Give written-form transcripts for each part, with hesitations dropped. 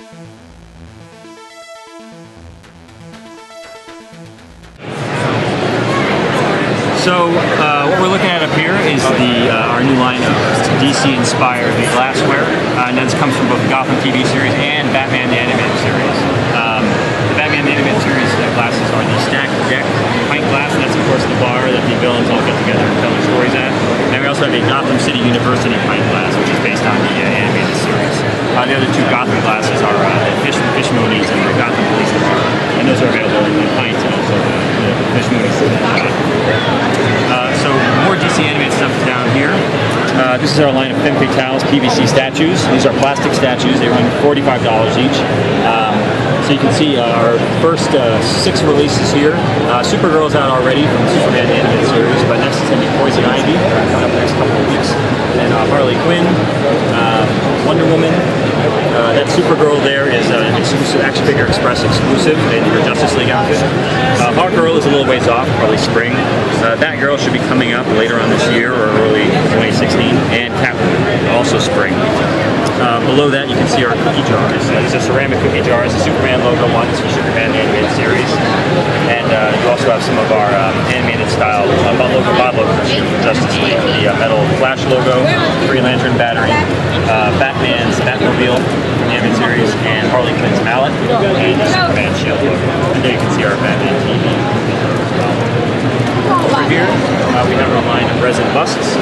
So what we're looking at up here is our new line of DC-inspired glassware, and this comes from both the Gotham TV series and Batman the Animated Series. The Batman the Animated Series glasses are the stacked deck pint glass, and that's of course the bar that the villains all get together and tell their stories at. And we also have a Gotham City University pint glass, which is based on the animated series. The other two Gotham glasses are the Fish Moonies and the Gotham Police Department, and those are available in pints and also the Fish Moonies. So more DC animated stuff is down here. This is our line of Femme Fatales PVC statues. These are plastic statues. They run $45 each. So you can see our first 6 releases here. Supergirl's out already from the Superman animated series, but next is going to be Poison Ivy, coming up the next couple of weeks. And Harley Quinn, Wonder Woman. That Supergirl there is an exclusive Action Figure Express exclusive in your Justice League outfit. Hawkgirl is a little ways off, probably spring. Batgirl should be coming up later on this year or early 2016, and Catwoman, also spring. Below that you can see our cookie jars. These are ceramic cookie jars, the Superman logo ones for Superman animated series. And you also have some of our animated style bottle openers from Justice League. The metal Flash logo, Green Lantern battery, Batman's Batmobile from the animated series, and Harley Quinn's mallet, and the Superman shield logo. And there you can see our Batman TV as well. Over here, we have our line of resin busts.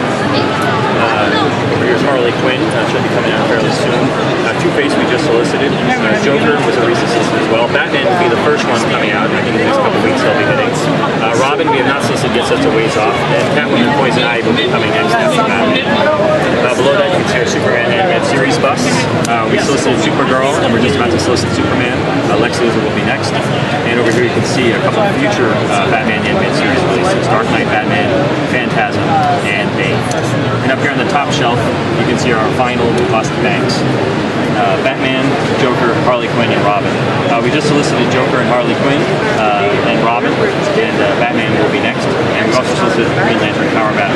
Here's Harley Quinn, she'll be coming out fairly soon. Two-Face we just solicited. Joker was a recent solicited as well. Batman will be the first one coming out. I think in the next couple of weeks they'll be hitting. Robin we have not solicited yet, so it's a ways off. And Catwoman and Poison Ivy will be coming next after Batman. Below that you can see our Superman animated series busts. We solicited Supergirl, and we're just about to solicit Superman. Lex Luthor will be next. And over here you can see a couple of future Batman animated series releases. Dark Knight Batman, Phantasm, and Bane. And up here on the top shelf, you can see our final bust banks. Batman, Joker, Harley Quinn, and Robin. We just solicited Joker and Harley Quinn and Robin, and Batman will be next. And we've also solicited Green Lantern Power Battle.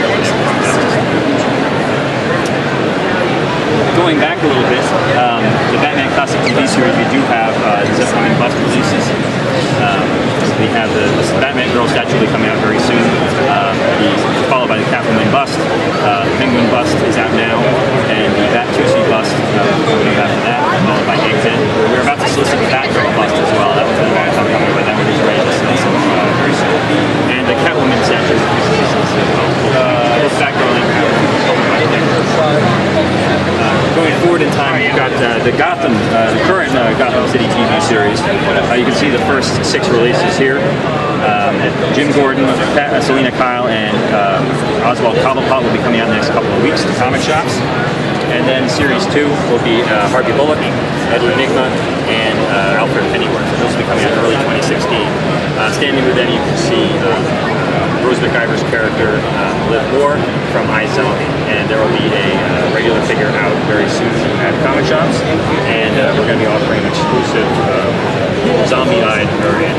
Going back a little bit, the Batman Classic TV series, we do have these upcoming bust releases. We have the Batman Girl statue will be coming out very soon, followed by the Catwoman bust. The Penguin bust is out now, and the Bat-2C bust coming up after that, followed by Egghead. We're about to solicit the Batgirl bust as well. That one's been a long time coming, but that one is ready to solicit very soon. And the Catwoman statue will be solicited as well. Both Batgirl and Catwoman. Going forward in time, you've got the Gotham, the current Gotham City TV series. You can see the first 6 releases here. Jim Gordon, Selena Kyle, and Oswald Cobblepot will be coming out in the next couple of weeks to comic shops. And then Series 2 will be Harvey Bullock, Edward Nygma, and Alfred Pennyworth. Those will be coming out early 2016. Standing with them, you can see Rose McIver's character, Liv Moore, from iZombie. And there will be a regular figure out very soon at comic shops. And we're going to be offering an exclusive zombie-eyed variant.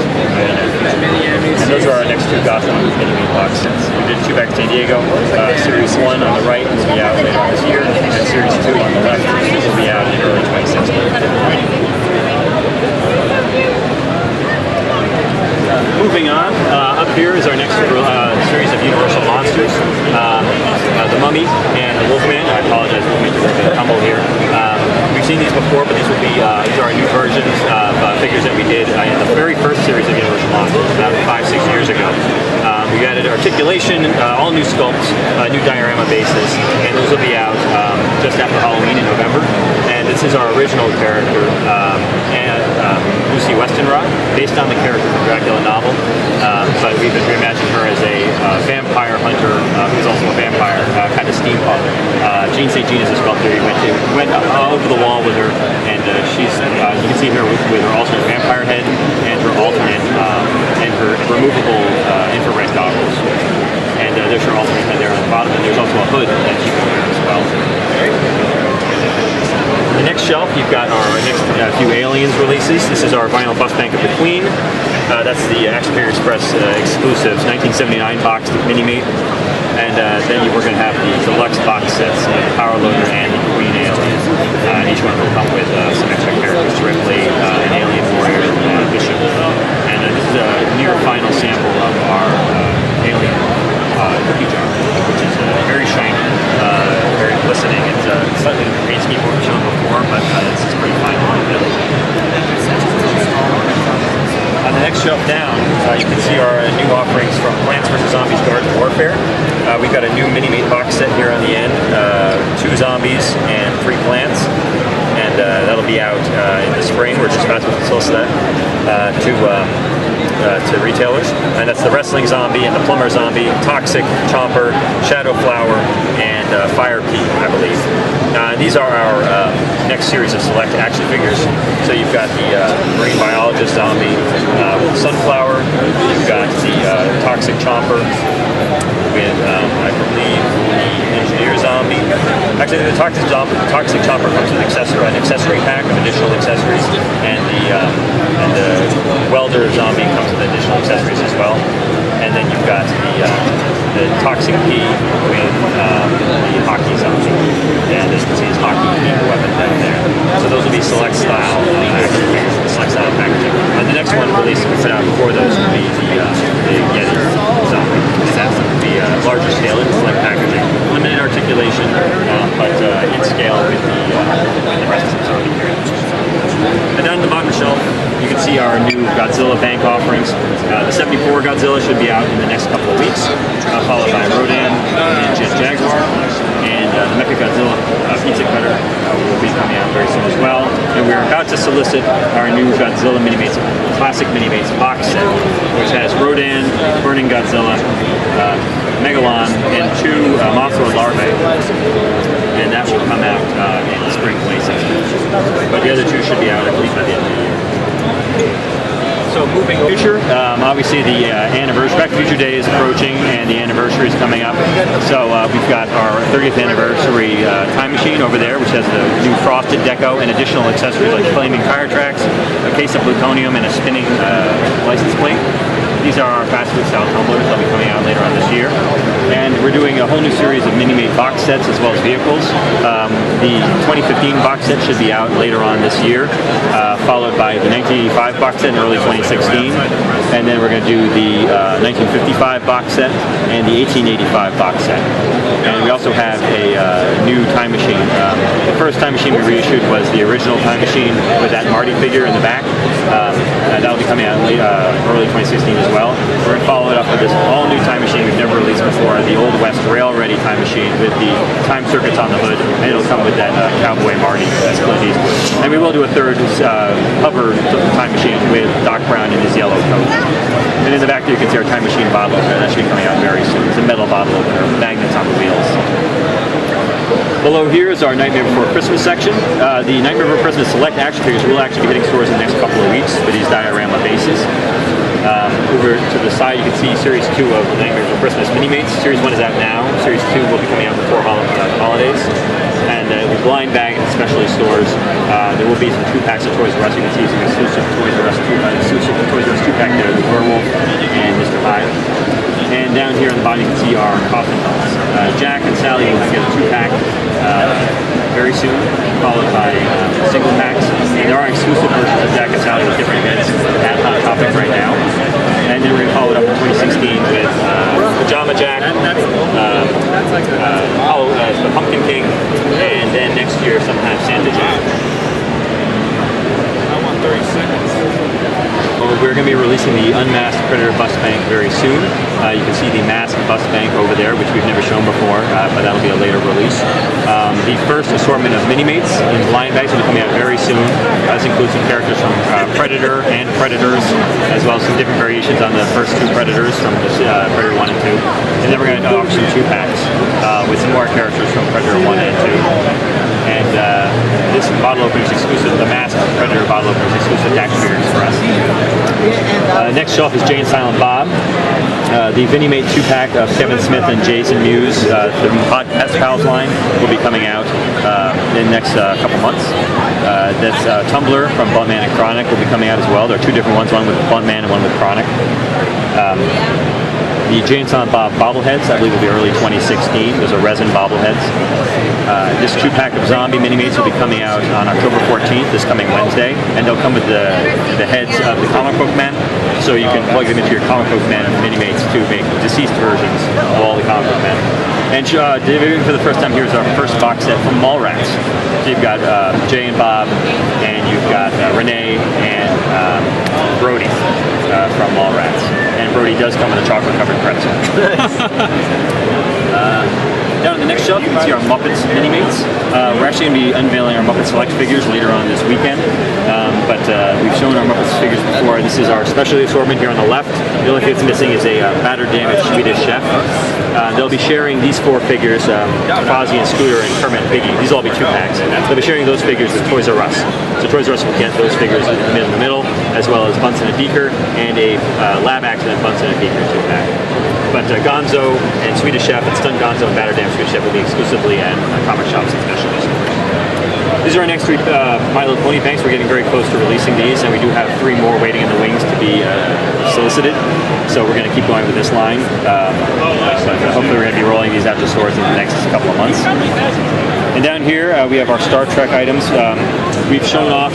And those are our next 2 Gotham mini box sets. We did 2 back to San Diego. Series 1 on the right will be out later this year, and Series 2 on the left will be out in early 2016. Moving on, up here is our next series of Universal Monsters. The Mummy and the Wolfman. I apologize, Wolfman, for a bit of tumble here. We've seen these before, but these will be these are our new versions of figures that we did in the very first series of Universal Monsters about 5-6 years ago. We added articulation, all new sculpts, new diorama bases, and those will be out just after Halloween in November. And this is our original character, Lucy Westenra, based on the character from the Dracula novel, but we've reimagined her as a vampire hunter who's also a vampire, kind of steampunk. Jean St. Jean is a sculptor. He went over the wall with her, and she's you can see here with her alternate vampire head and her alternate and her removable infrared goggles. And there's her alternate head there on the bottom, and there's also a hood that she can wear as well. The next shelf, you've got our next few Aliens releases. This is our vinyl bust bank of the Queen. That's the Action Figure Express exclusives, 1979 box mini-mate. And then we're going to have the deluxe box sets, the Power Loader and the Queen Alien. Each one will come with some extra characters. Ripley, an Alien Warrior, Bishop. And this is a near final sample of our Alien cookie jar, which is very shiny, very glistening. It's slightly paint scheme what we've shown before, but it's pretty fine line build. On the next shelf down, you can see our new offerings from Plants vs. Zombies Garden Warfare. We've got a new mini-mate box set here on the end, 2 zombies and 3 plants. And that'll be out in the spring. We're just about to solicit that to retailers. And that's the Wrestling Zombie and the Plumber Zombie, Toxic, Chomper, Shadow Flower, and Fire Pea, I believe. These are our next series of select action figures. So you've got the Marine Biologist Zombie with Sunflower. You've got the Toxic Chomper with, I believe, the Engineer Zombie. Actually, the Toxic Chomper comes with an accessory pack of additional accessories, and the Welder Zombie comes with additional accessories as well. And then you've got the Toxic Pea with the Hockey Zombie, and as you can see, his hockey weapon down there. So those will be select style action figures, select style packaging. And the next one released we put out before those will be the Yeti Zombie. That's going to be larger scale in select packaging, limited articulation, but in scale with the rest of the zombie here. And down the bottom shelf, you can see our new Godzilla bank offerings. The 74 Godzilla should be out in the next couple of weeks, followed by Rodan and Jet Jaguar, and the Mecha Godzilla pizza cutter will be coming out very soon as well. And we're about to solicit our new Godzilla Minimates, Classic Minimates box set, which has Rodan, Burning Godzilla, Megalon, and 2 Mothra larvae. And that will come out in spring 2016. But the other 2 should be out, I believe, by the end of the year. So moving over future, obviously the anniversary, Back to the Future Day is approaching, and the anniversary is coming up. So we've got our 30th anniversary time machine over there, which has the new frosted deco and additional accessories like flaming tire tracks, a case of plutonium, and a spinning license plate. These are our fast food style tumblers. They'll be coming out later on this year. And we're doing a whole new series of mini-mate box sets as well as vehicles. The 2015 box set should be out later on this year, followed by the 1985 box set in early 2016. And then we're going to do the 1955 box set and the 1885 box set. And we also have a new time machine. The first time machine we reissued was the original time machine with that Marty figure in the back. That'll be coming out early 2016 as well. We're going to follow it up with this all-new time machine we've never released before, the Old West rail-ready time machine with the time circuits on the hood, and it'll come with that Cowboy Marty Clint Eastwood. And we will do a third hover time machine with Doc Brown in his yellow coat. And in the back there you can see our time machine bottle opener. That should be coming out very soon. It's a metal bottle opener with magnets on the wheels. Below here is our Nightmare Before Christmas section. The Nightmare Before Christmas select action figures will actually be hitting stores in the next couple of weeks with these diorama bases. Over to the side you can see Series 2 of the Nightmare Before Christmas Mini-Mates. Series 1 is out now. Series 2 will be coming out before holidays. And we blind bag at specialty stores. There will be some 2-packs of Toys R Us. You can see some exclusive Toys R Us 2-pack there, the Werewolf and Mr. Hyde. And down here on the bottom you can see our coffin dolls. Jack and Sally will get a 2-pack very soon, followed by single packs. And there are exclusive versions of Jack and Sally with different heads at Hot Topic right now. And then we're going to follow it up in 2016 with Pajama Jack, the Pumpkin King, and then next year sometime Santa Jack. I want 30 seconds. We're going to be releasing the Unmasked Predator Bust Bank very soon. You can see the Masked Bust Bank over there, which we've never shown before, but that'll be a later release. The first assortment of Mini-Mates in blind bags will be coming out very soon. This includes some characters from Predator and Predators, as well as some different variations on the first 2 Predators from Predator 1 and 2. And then we're going to offer some 2-packs with some more characters from Predator 1 and 2. And this bottle opener is exclusive. The Masked Predator bottle opener is exclusive to action figures for us. Next shelf is Jay and Silent Bob. The Mini-Mate 2-pack of Kevin Smith and Jason Mewes, the Hot Pest Pals line, will be coming out in the next couple months. That's Tumbler from Buntman and Chronic will be coming out as well. There are 2 different ones, one with Buntman and one with Chronic. the Jay and Silent Bob bobbleheads. I believe will be early 2016. Those are resin bobbleheads. This 2-pack of zombie mini-mates will be coming out on October 14th, this coming Wednesday, and they'll come with the heads of the comic book men, so you can plug them into your comic book men mini-mates to make deceased versions of all the comic book men. And debuting for the first time here is our first box set from Mallrats. So you've got Jay and Bob, and you've got Renee and Brody from Mallrats. And Brody does come with a chocolate-covered pretzel. Down on the next shelf, you can see our Muppets Mini-Mates. We're actually going to be unveiling our Muppet Select figures later on this weekend. But we've shown our Muppets figures before. This is our specialty assortment here on the left. The only thing that's missing is a battered, damaged Swedish chef. They'll be sharing these 4 figures, Fozzie and Scooter and Kermit and Piggy. These will all be 2-packs. They'll be sharing those figures with Toys R Us. So Toys R Us will get those figures in the middle, as well as Bunsen and Beaker, and a Lab Accident Bunsen and Beaker 2-pack. But Gonzo and Swedish Chef and Stunt Gonzo and Battered Damaged Swedish Chef will be exclusively at comic shops and specialty stores. These are our next 3 My Little Pony banks. We're getting very close to releasing these, and we do have 3 more waiting in the wings to be solicited. So we're going to keep going with this line. But hopefully we're going to be rolling these out to stores in the next couple of months. And down here we have our Star Trek items. We've shown off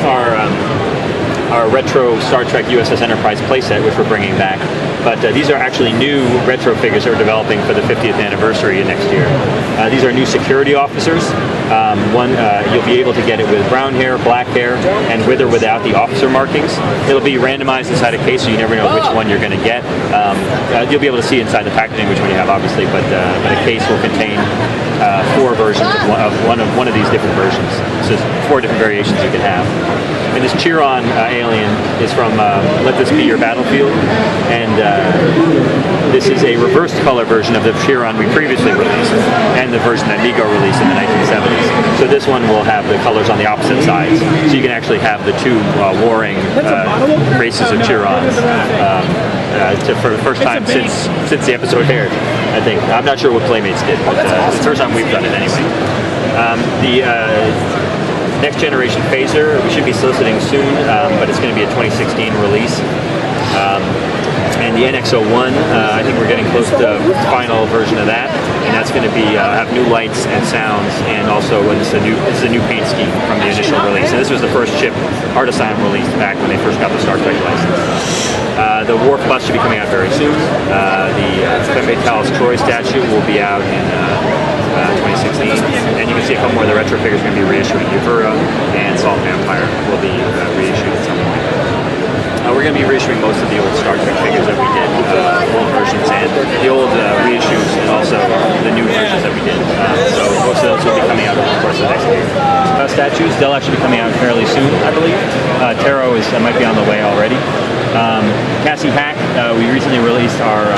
our retro Star Trek USS Enterprise playset, which we're bringing back. But these are actually new retro figures that we're developing for the 50th anniversary next year. These are new security officers. One, you'll be able to get it with brown hair, black hair, and with or without the officer markings. It'll be randomized inside a case, so you never know which one you're going to get. You'll be able to see inside the packaging which one you have, obviously, but a case will contain 4 versions of one of these different versions. So there's 4 different variations you can have. And this Chiron alien is from Let This Be Your Battlefield, and this is a reversed color version of the Chiron we previously released, and the version that Mego released in the 1970s. So this one will have the colors on the opposite sides, so you can actually have the 2 warring races of Chirons for the first time since the episode aired, I think. I'm not sure what Playmates did, but it's the first time we've done it anyway. Next generation phaser, we should be soliciting soon, but it's going to be a 2016 release. And the NX-01, I think we're getting close to the final version of that, and that's going to be have new lights and sounds, and also it's a new paint scheme from the initial release. And this was the first chip Artisan released back when they first got the Star Trek license. The Warp Bus should be coming out very soon. The Femme Fatale's Troy statue will be out in 2016, and you can see a couple more of the retro figures are going to be reissued. Uvura and Salt Vampire will be reissued at some point. We're going to be reissuing most of the old Star Trek figures that we did, old versions and the old reissues, and also the new versions that we did. So most of those will be coming out over the course of the next year. Statues, they'll actually be coming out fairly soon, I believe. Taro might be on the way already. Cassie Hack, we recently released our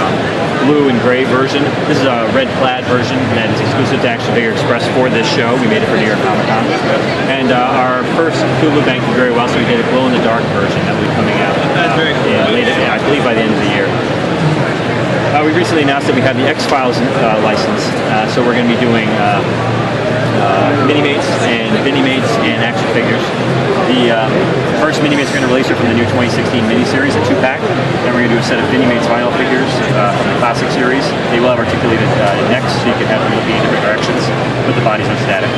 blue and gray version. This is a red plaid version that is exclusive to Action Figure Express for this show. We made it for New York Comic Con. And our first Cthulhu Bank did very well, so we did a glow-in-the-dark version that will be coming out I believe by the end of the year. We recently announced that we have the X-Files license, so we're going to be doing Mini-Mates and Mini-Mates and action figures. The first Mini-Mates we're going to release are from the new 2016 mini-series, a 2-pack. Then we're going to do a set of Mini-Mates vinyl figures from the classic series. They will have articulated necks, so you can have them looking in different directions, but the bodies are static.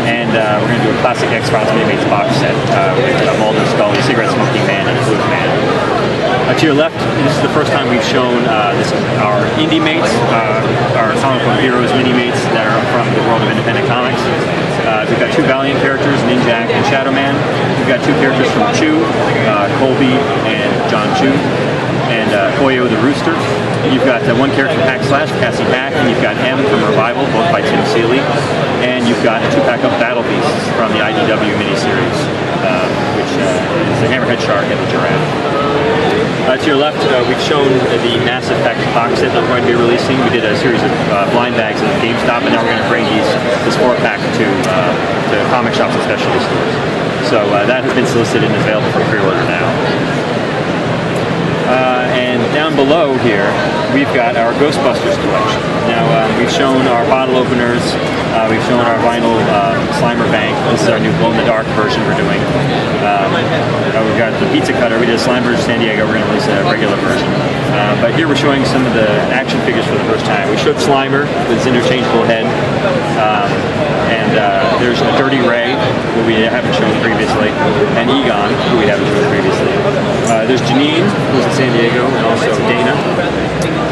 And we're going to do a classic X-Files Mini-Mates box set with Mulder, Scully, Cigarette Smoking Man, and Flute Man. To your left, this is the first time we've shown our Indie Mates, our comic book heroes Mini-Mates that are from the world of independent comics. We've got 2 Valiant characters, Ninjak and Shadow Man. We've got 2 characters from Chew, Colby and John Chew, and Koyo the Rooster. You've got 1 character from Hack Slash, Cassie Hack, and you've got M from Revival, both by Tim Seeley. And you've got a 2-pack of Battle Beasts from the IDW miniseries, which is the Hammerhead Shark and the Giraffe. To your left, we've shown the Mass Effect box set that we're going to be releasing. We did a series of blind bags at GameStop, and now we're going to bring this 4-pack to comic shops and specialty stores. So that has been solicited and is available for pre-order now. And down below here, we've got our Ghostbusters collection. Now, we've shown our bottle openers, we've shown our vinyl Slimer bank. This is our new glow-in-the-dark version we're doing. We've got the pizza cutter. We did a slime version San Diego. We're going to release a regular version. But here we're showing some of the action figures for the first time. We showed Slimer with his interchangeable head. There's a Dirty Ray, who we haven't shown previously, and Egon, who we haven't shown previously. There's Janine, who's in San Diego, and also Dana.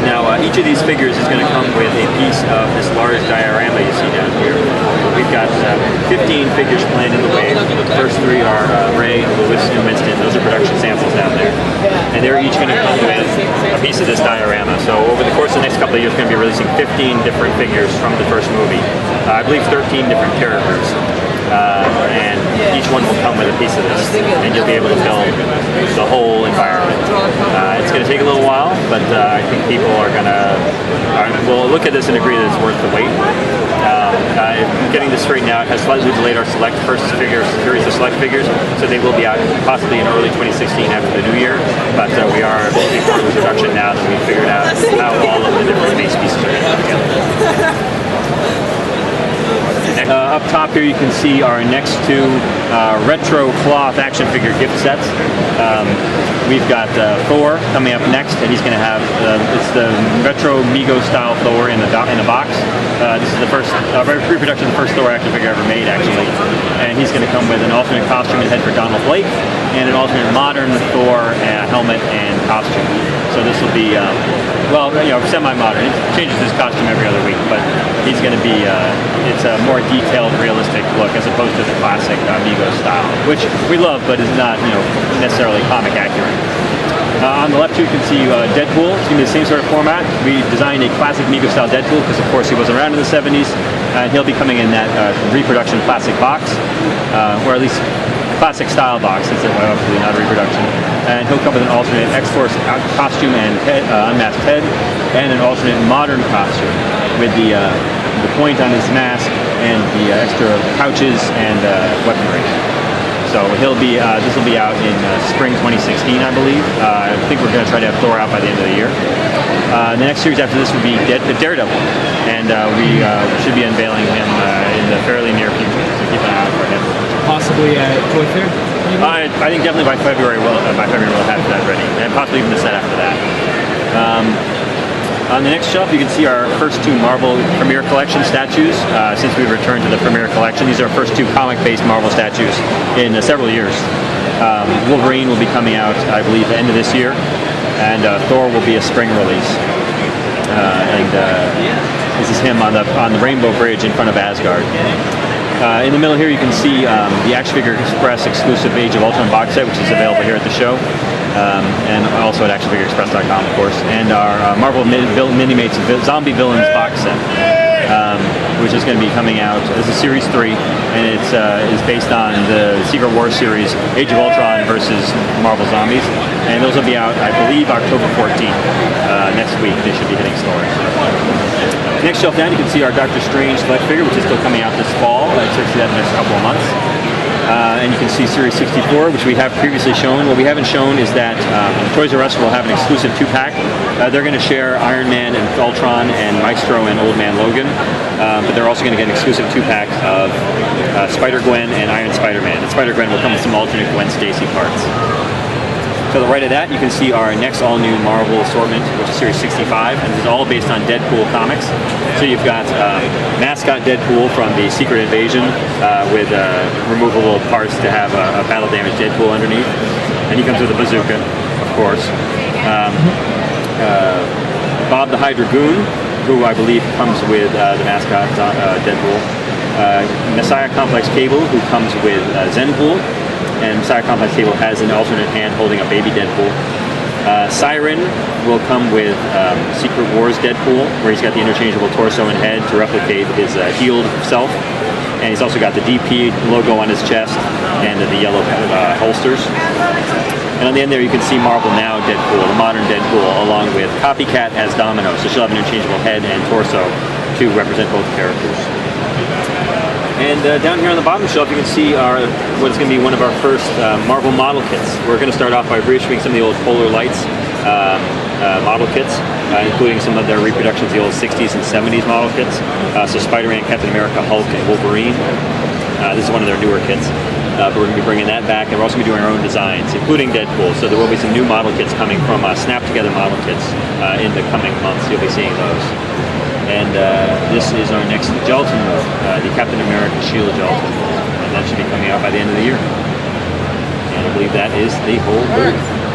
Now, each of these figures is going to come with a piece of this large diorama you see down here. We've got 15 figures planned in the wave. The first 3 are Ray, Lewis, and Winston. Those are production samples down there. And they're each going to come with a piece of this diorama. So over the course of the next couple of years, we're going to be releasing 15 different figures from the first movie. I believe 13 different characters. And each one will come with a piece of this, and you'll be able to build the whole environment. It's going to take a little while, but I think people will look at this and agree that it's worth the wait. Getting this straightened out has slightly delayed our first series of select figures, so they will be out possibly in early 2016 after the new year. But we are in part of production now that we've figured out how all of the different base pieces are going to come together. Up top here you can see our next 2 retro cloth action figure gift sets. We've got Thor coming up next, and he's going to have it's the retro Mego style Thor in the box. This is the first pre-production of the first Thor action figure ever made, actually, and he's going to come with an alternate costume and head for Donald Blake, and an alternate modern Thor helmet and costume. So this will be semi-modern. It changes his costume every other week, but he's going to be it's a more detailed, realistic look as opposed to the classic Mego style, which we love, but is not necessarily comic accurate. On the left here you can see Deadpool. It's going to be the same sort of format. We designed a classic Mego style Deadpool because of course he wasn't around in the 70s, and he'll be coming in that reproduction classic box, or at least classic style box, since it's obviously not a reproduction. And he'll come with an alternate X-Force costume and unmasked head, and an alternate modern costume with the point on his mask and the extra pouches and weaponry. So this will be out in spring 2016, I believe. I think we're going to try to have Thor out by the end of the year. The next series after this will be Daredevil, and we should be unveiling him in the fairly near future. So keep an eye out for him. Possibly at Toy Fair? I think definitely by February we'll have that ready, and possibly even the set after that. On the next shelf, you can see our first 2 Marvel Premier Collection statues since we've returned to the Premier Collection. These are our first 2 comic-based Marvel statues in several years. Wolverine will be coming out, I believe, the end of this year, and Thor will be a spring release. This is him on the Rainbow Bridge in front of Asgard. In the middle here, you can see the Action Figure Express exclusive Age of Ultron box set, which is available here at the show. And also at actionfigureexpress.com, of course, and our Marvel Minimates Zombie Villains box set, which is going to be coming out. This is Series 3, and it is based on the Secret Wars series, Age of Ultron versus Marvel Zombies, and those will be out, I believe, October 14th. Next week, they should be hitting stores. Next shelf down, you can see our Doctor Strange select figure, which is still coming out this fall. I expect to see that in the next couple of months. And you can see Series 64, which we have previously shown. What we haven't shown is that Toys R Us will have an exclusive 2-pack. They're going to share Iron Man and Ultron and Maestro and Old Man Logan, but they're also going to get an exclusive 2-pack of Spider-Gwen and Iron Spider-Man. And Spider-Gwen will come with some alternate Gwen Stacy parts. To the right of that, you can see our next all-new Marvel assortment, which is Series 65, and this is all based on Deadpool comics. So you've got mascot Deadpool from the Secret Invasion with removable parts to have a battle-damaged Deadpool underneath. And he comes with a bazooka, of course. Bob the Hydra Goon, who I believe comes with the mascot Deadpool. Messiah Complex Cable, who comes with Zenpool. And Messiah Complex Cable has an alternate hand holding a baby Deadpool. Siren will come with Secret Wars Deadpool, where he's got the interchangeable torso and head to replicate his healed self. And he's also got the DP logo on his chest and the yellow holsters. And on the end there you can see Marvel Now Deadpool, the modern Deadpool, along with Copycat as Domino. So she'll have an interchangeable head and torso to represent both characters. And down here on the bottom shelf, you can see what is going to be one of our first Marvel model kits. We're going to start off by reissuing some of the old Polar Lights model kits, including some of their reproductions of the old 60s and 70s model kits. So Spider-Man, Captain America, Hulk, and Wolverine. This is one of their newer kits. but we're going to be bringing that back, and we're also going to be doing our own designs, including Deadpool. So there will be some new model kits coming from Snap Together model kits in the coming months. You'll be seeing those. And this is our next gelatin mold, the Captain America Shield gelatin mold, and that should be coming out by the end of the year. And I believe that is the whole booth.